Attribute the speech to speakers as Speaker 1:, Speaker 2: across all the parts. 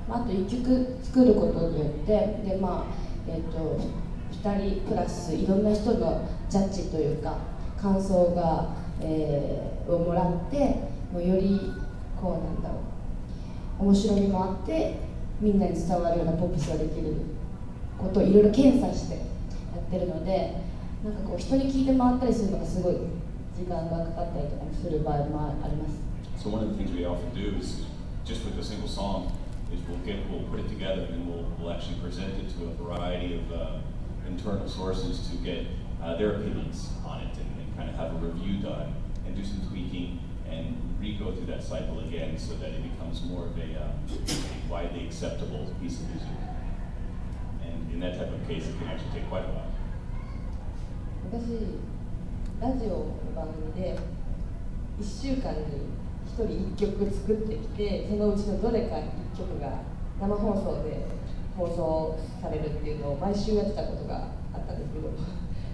Speaker 1: あと1曲作ることによってで、2人プラスいろんな人のジャッジというか感想が、をもらってもうよりこうなんだろう面白みもあってみんなに伝わるようなポップスができることをいろいろ検査してやってるのでなんかこう人に聞いて回ったりするのがすごい時間がかかったりとかする場合もあります。
Speaker 2: So one of the things we often do is just with a single song is we'll put it together and we'll actually present it to a variety of internal sources to get their opinions on it and kind of have a review done and do some tweaking and re-go through that cycle again so that it becomes more of a widely acceptable piece of music. And in that type of case, it can actually take quite a while.
Speaker 1: 私、ラジオの番組で1週間に1人1曲作ってきてそのうちのどれか1曲が生放送で放送されるっていうのを毎週やってたことがあったんですけど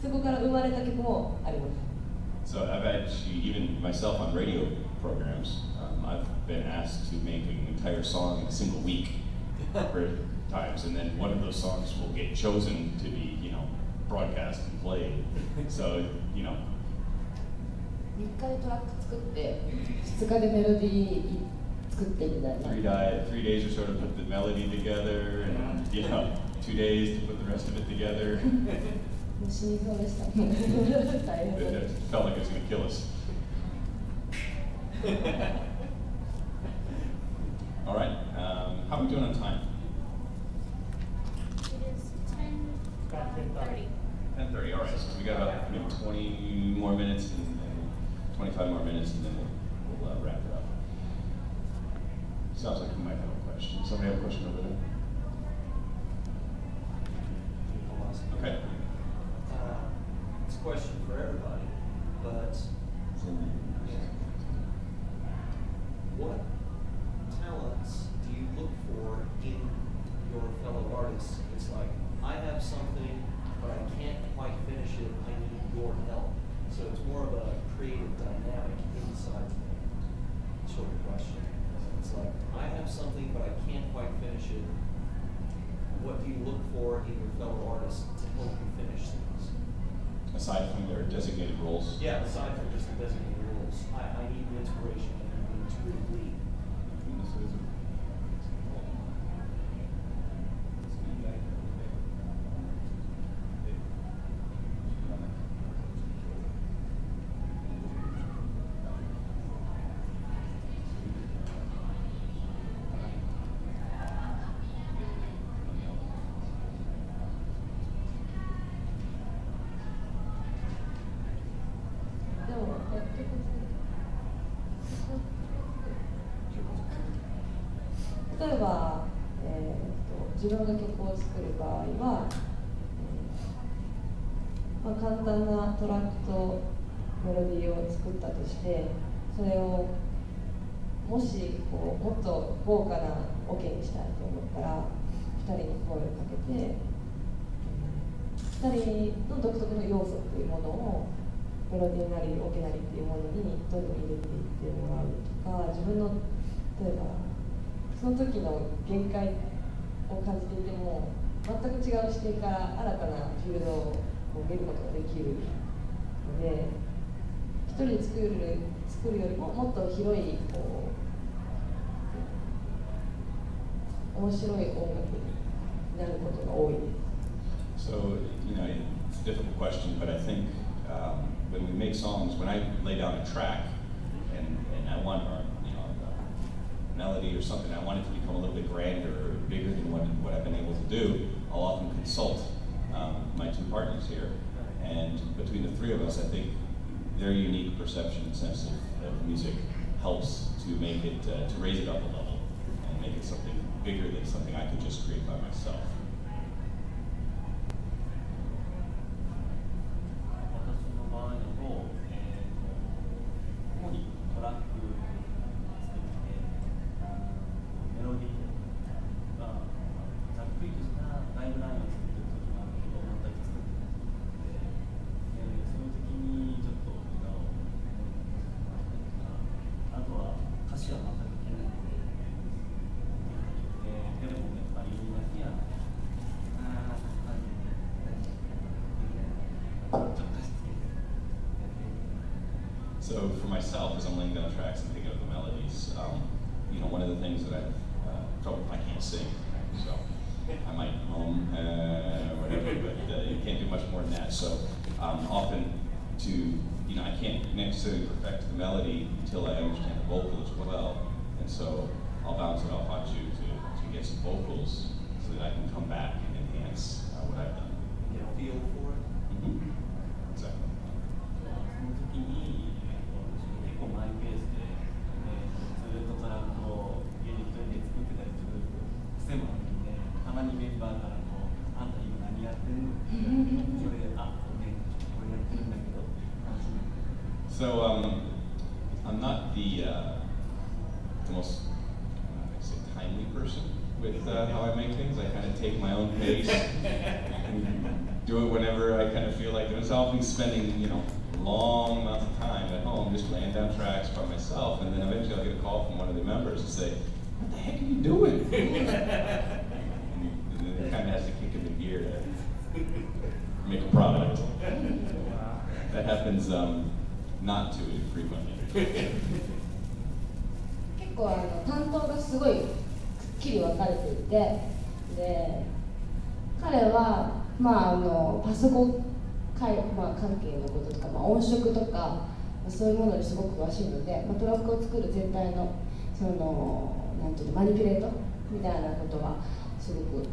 Speaker 1: そこから生まれた曲もあります。
Speaker 2: So I've actually, even myself on radio programs, I've been asked to make an entire song in a single week for times, and then one of those songs will get chosen to be, broadcast and played. So,
Speaker 1: 3日でトラック作って2日でメロディー作ってみたいな。
Speaker 2: 3 days or so to put the melody together, and 2 days to put the rest of it together.
Speaker 1: もう死にそうでした。大変。
Speaker 2: It felt like it was going to kill us. All right, how are we doing on time?
Speaker 3: It is 10:30.
Speaker 2: 10:30. All right, so we got about 20 more minutes and 25 more minutes, and then we'll wrap it up. Sounds like we might have a question. Somebody have a question over there? Okay.
Speaker 4: It's a question for everybody, but what talents do you look for in your fellow artists? It's like, I have something, but I can't quite finish it. I need your help. So it's more of a creative dynamic inside the sort of question. It's like, I have something, but I can't quite finish it. What do you look for in your fellow artists to help you finish things?
Speaker 2: Aside from their designated roles?
Speaker 4: Yeah, aside from just the designated roles. I need the inspiration, I need the intuitive lead.
Speaker 1: 例えば、自分が曲を作る場合は、簡単なトラックとメロディーを作ったとしてそれをもしこうもっと豪華なオケにしたいと思ったら2人に声をかけて2人の独特の要素というものをメロディーなりオケなりっていうものにどんどん入れていってもらうとか自分の例えばその時の限界を感じていても全く違う視点から新たなフィールドを見ることができるので一人で作るよりももっと広いこう面白い音楽になることが多いです。
Speaker 2: So, it's a difficult question, but I think when we make songs, when I lay down a track and I want melody or something, I want it to become a little bit grander or bigger than what I've been able to do, I'll often consult my two partners here. And between the three of us, I think their unique perception and sense of music helps to make it, to raise it up a level and make it something bigger than something I could just create by myself.
Speaker 5: 私の場合だと、主にトラック作ってメロディーがざっくりとしたガイドラインを作ってる時もあるけど全く作ってないので、その時にちょっと歌をあとは歌詞は全く書けないので、で
Speaker 2: for myself, as I'm laying down tracks and picking up the melodies, you know, one of the things that I can't sing, so I might whatever, but you can't do much more than that. So often I can't necessarily perfect the melody until I understand the vocals as well, and so I'll bounce it off on you to get some vocals so that I can come back and enhance what I've done.
Speaker 4: Get a feel for it.
Speaker 2: Mm-hmm. Exactly.
Speaker 5: その時に、結構マイペースで、ずっとトラックを家に一人で作ってたりする癖もあるので、たまにメンバーからあんた今何やってんのそれで、これやってるんだけど。
Speaker 2: So I'm not the most timely person with how I make things. I kind of take my own pace and do it whenever I kind of feel like it. It's often spending, long amounts of time at home just laying down tracks by myself, and then eventually I'll get a call from one of the members and say, "What the heck are you doing?" and then it kind of has to kick into gear to make a product. That happens not too frequently.
Speaker 1: 結構担当がすごいくっきり分かれていて、で彼は、パソコン関係のこととか、音色とか、そういうものにすごく詳しいので、トラックを作る全体のなんていうのマニピュレートみたいなことはすごく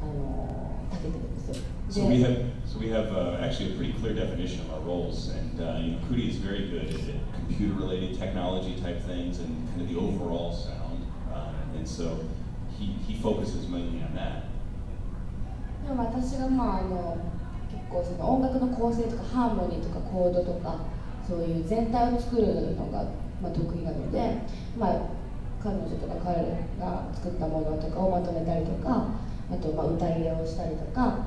Speaker 1: 長けてるんですよ。
Speaker 2: So we have actually a pretty clear definition of our roles, and Kudi is very good at computer-related technology type things and kind of the overall sound, and so he focuses mainly on that.
Speaker 1: でも私が結構音楽の構成とかハーモニーとかコードとかそういう全体を作るのが得意なので、彼女とか彼が作ったものとかをまとめたりとか、あと歌入れをしたりとか、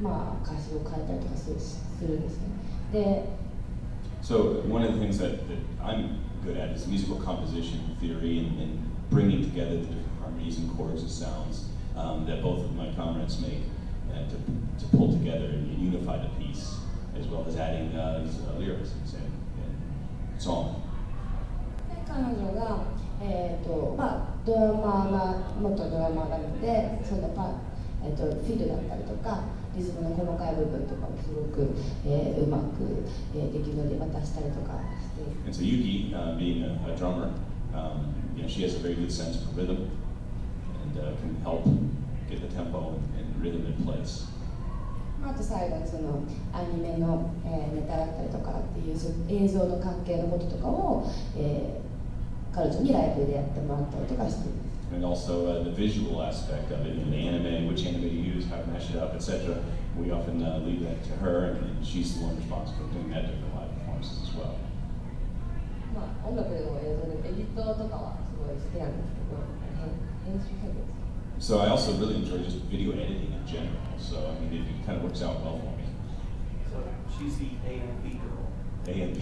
Speaker 1: 歌詞を変えたりとかするんですね。で
Speaker 2: So one of the things that I'm good at is musical composition theory and bringing together the different harmonies and chords and sounds that both of my comrades make to pull together and unify the piece, as well as adding lyrics and song.
Speaker 1: で彼女が、ドラマー元ドラマーなので、フィルだったりとかリズムの細かい部分とかもすごく、うまく、できるので渡したりとかして。
Speaker 2: And so Yuki, being a drummer, she has a very good sense for rhythm and can help get the tempo and rhythm in place.
Speaker 1: あと最後にアニメの、ネタだったりとかっていう映像の関係のこととかを、彼女にライブでやってもらったりとかしています。
Speaker 2: And also the visual aspect of it, the anime, which anime to use, how to mash it up, etc. We often leave that to her, and she's the one responsible for doing that during the live performances as well.
Speaker 1: 音楽でも映像でもエディットとかはすごい好きなんですけど、編集作業です。
Speaker 2: So I also really enjoy just video editing in general. So I mean, it kind of works out well for me.
Speaker 4: So she's the A and B girl.
Speaker 2: A and B.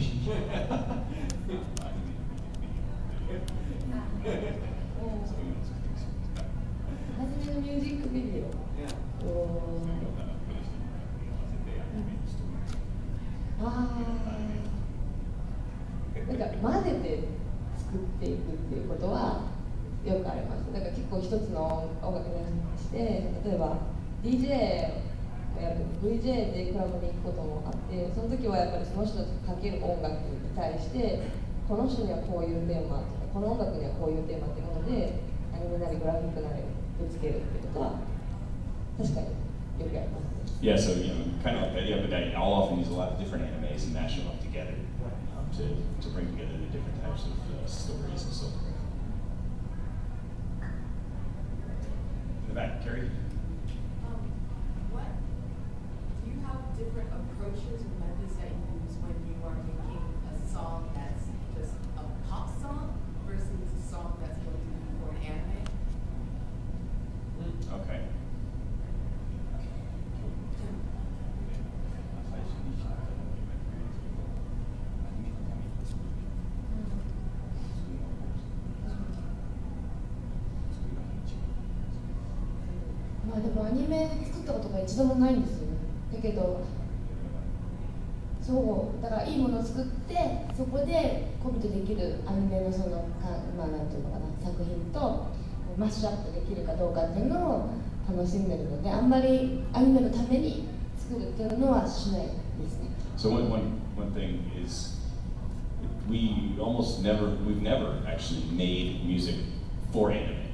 Speaker 1: 初めのミュージックビデオ。なんか混ぜて作っていくっていうことはよくあります。だから結構一つの音楽にして、例えば DJ をやる VJ でクラブに行くこともあって、その時はやっぱりその人たちかける音楽に対してこの人にはこういうテーマとかこの音楽にはこういうテーマっていうものでアニメなりグラフィックなりぶつけるってことは確かによくやります。
Speaker 2: Yeah, so kind of like that. Yeah, but I'll often use a lot of different animes and mash them up together to bring together the different types of stories and so forth. In the back, Carrie.
Speaker 6: What do you have different approaches or methods that you use when you are making a song that's just a pop song versus a song that's going to be for an anime?
Speaker 2: Okay.
Speaker 1: でもアニメ作ったことが一度もないんですよね。だけど
Speaker 7: そうだからいいものを作ってそこでコミットできるアニメのそのまあなんていうのかな作品とマッシュアップできるかどうかっていうのを楽しんでるのであんまりアニメのために作るっていうのはしないですね。
Speaker 2: So one thing is we've never actually made music for anime.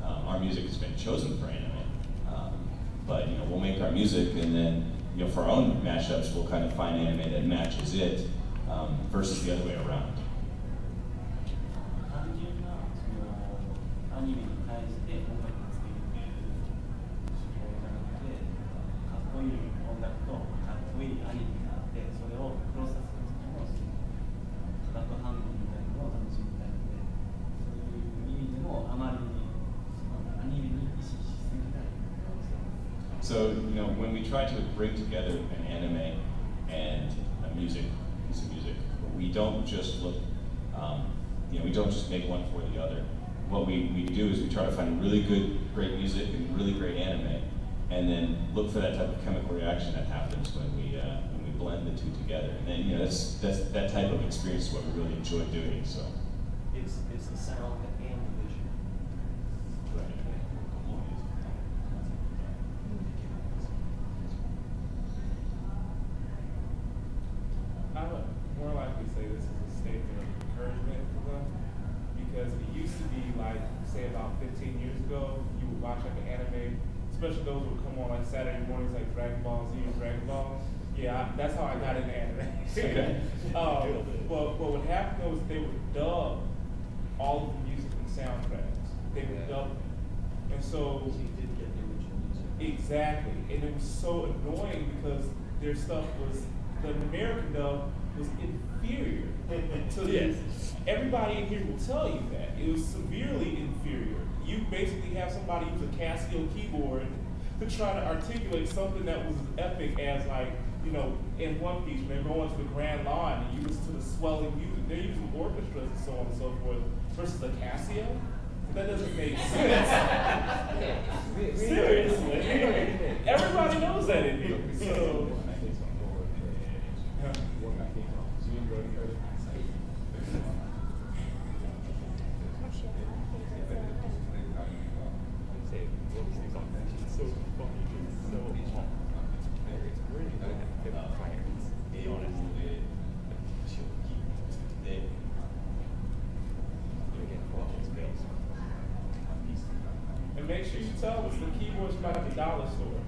Speaker 2: Our music has been chosen for anime, but we'll make our music and then for our own mashups we'll kind of find anime that matches it versus the other way around.
Speaker 5: 単純なアニメに対して音楽をつけるっていう手法じゃなくて、かっこいい音楽とかっこいいアニメがあって、それをプロセスするときも化学反応みたいなのを楽しみたいので、そういう意味でもあまりアニメに意識しすぎないかもしれない。
Speaker 2: So when we try to bring together an anime and a piece of music, we don't just look, we don't just make one for the other. What we do is we try to find really great music and really great anime, and then look for that type of chemical reaction that happens when we blend the two together. And then that's that type of experience is what we really enjoy doing. So
Speaker 4: It's the sound and the vision.
Speaker 8: I would more likely say this is a statement of encouragement for them, because it used to be like, say about 15 years ago, you would watch like an anime, especially those would come on like Saturday mornings like Dragon Ball Z and Dragon Ball. Yeah, that's how I got into anime. But what happened was they would dub all of the music and soundtracks. They would dub them. And so
Speaker 4: You did get the original music.
Speaker 8: exactly, and it was so annoying because their stuff was, the American dub was inferior. So everybody in here will tell you that. It was severely inferior. You basically have somebody use a Casio keyboard to try to articulate something that was as epic as like, in One Piece, when they're going to the Grand Line and you listen to the swelling music, they're using orchestras and so on and so forth, versus a Casio? That doesn't make sense. Seriously. Everybody knows that in here. So, and make sure you tell us the keyboard's about at the dollar store.